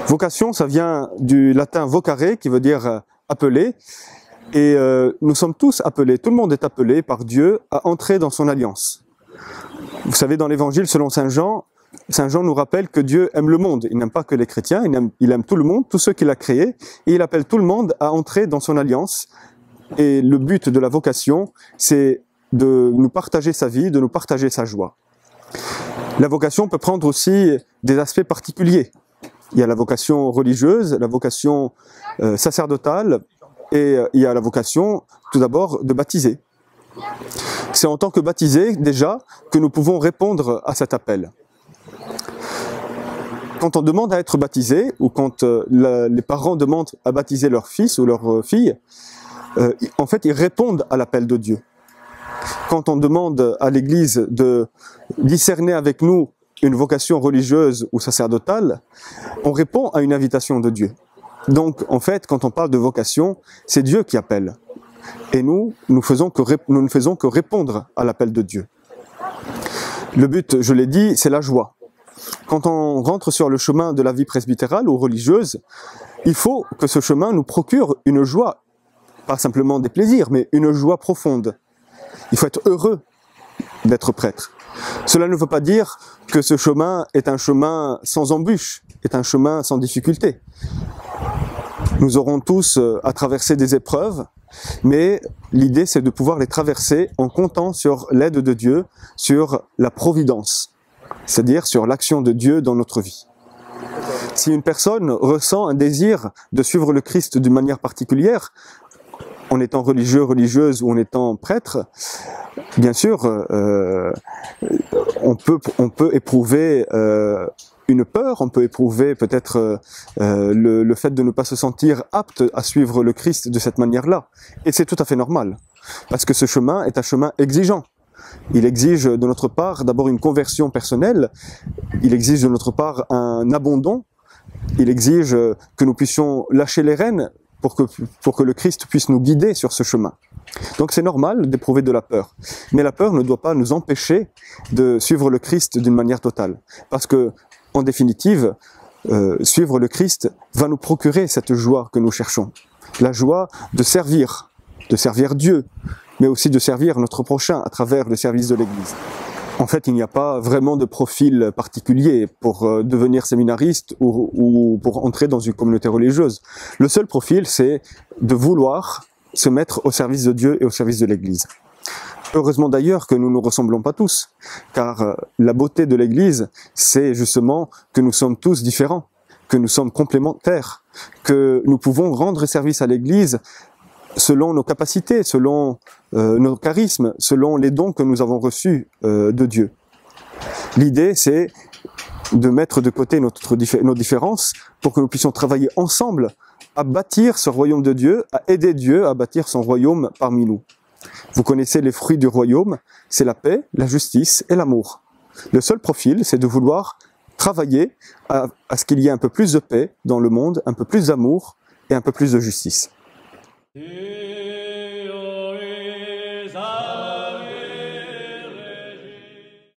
Vocation, ça vient du latin vocare, qui veut dire appeler. Et nous sommes tous appelés, tout le monde est appelé par Dieu à entrer dans son alliance. Vous savez, dans l'évangile selon Saint Jean nous rappelle que Dieu aime le monde. Il n'aime pas que les chrétiens, il aime tout le monde, tous ceux qu'il a créés, et il appelle tout le monde à entrer dans son alliance. Et le but de la vocation, c'est de nous partager sa vie, de nous partager sa joie. La vocation peut prendre aussi des aspects particuliers. Il y a la vocation religieuse, la vocation sacerdotale, et il y a la vocation, tout d'abord, de baptiser. C'est en tant que baptisés, déjà, que nous pouvons répondre à cet appel. Quand on demande à être baptisé, ou quand les parents demandent à baptiser leur fils ou leur fille, en fait, ils répondent à l'appel de Dieu. Quand on demande à l'Église de discerner avec nous une vocation religieuse ou sacerdotale, on répond à une invitation de Dieu. Donc, en fait, quand on parle de vocation, c'est Dieu qui appelle. Et nous ne faisons que répondre à l'appel de Dieu. Le but, je l'ai dit, c'est la joie. Quand on rentre sur le chemin de la vie presbytérale ou religieuse, il faut que ce chemin nous procure une joie, pas simplement des plaisirs, mais une joie profonde. Il faut être heureux d'être prêtre. Cela ne veut pas dire que ce chemin est un chemin sans embûches, est un chemin sans difficulté. Nous aurons tous à traverser des épreuves, mais l'idée c'est de pouvoir les traverser en comptant sur l'aide de Dieu, sur la providence, c'est-à-dire sur l'action de Dieu dans notre vie. Si une personne ressent un désir de suivre le Christ d'une manière particulière, en étant religieux, religieuse ou en étant prêtre, bien sûr, on peut éprouver une peur, on peut éprouver peut-être le fait de ne pas se sentir apte à suivre le Christ de cette manière-là. Et c'est tout à fait normal, parce que ce chemin est un chemin exigeant. Il exige de notre part d'abord une conversion personnelle, il exige de notre part un abandon, il exige que nous puissions lâcher les rênes pour que le Christ puisse nous guider sur ce chemin. Donc c'est normal d'éprouver de la peur. Mais la peur ne doit pas nous empêcher de suivre le Christ d'une manière totale. Parce que, en définitive, suivre le Christ va nous procurer cette joie que nous cherchons. La joie de servir Dieu, mais aussi de servir notre prochain à travers le service de l'Église. En fait, il n'y a pas vraiment de profil particulier pour devenir séminariste ou pour entrer dans une communauté religieuse. Le seul profil, c'est de vouloir se mettre au service de Dieu et au service de l'Église. Heureusement d'ailleurs que nous ne nous ressemblons pas tous, car la beauté de l'Église, c'est justement que nous sommes tous différents, que nous sommes complémentaires, que nous pouvons rendre service à l'Église selon nos capacités, selon nos charismes, selon les dons que nous avons reçus de Dieu. L'idée, c'est de mettre de côté nos différences pour que nous puissions travailler ensemble à bâtir ce royaume de Dieu, à aider Dieu à bâtir son royaume parmi nous. Vous connaissez les fruits du royaume, c'est la paix, la justice et l'amour. Le seul profil, c'est de vouloir travailler à ce qu'il y ait un peu plus de paix dans le monde, un peu plus d'amour et un peu plus de justice.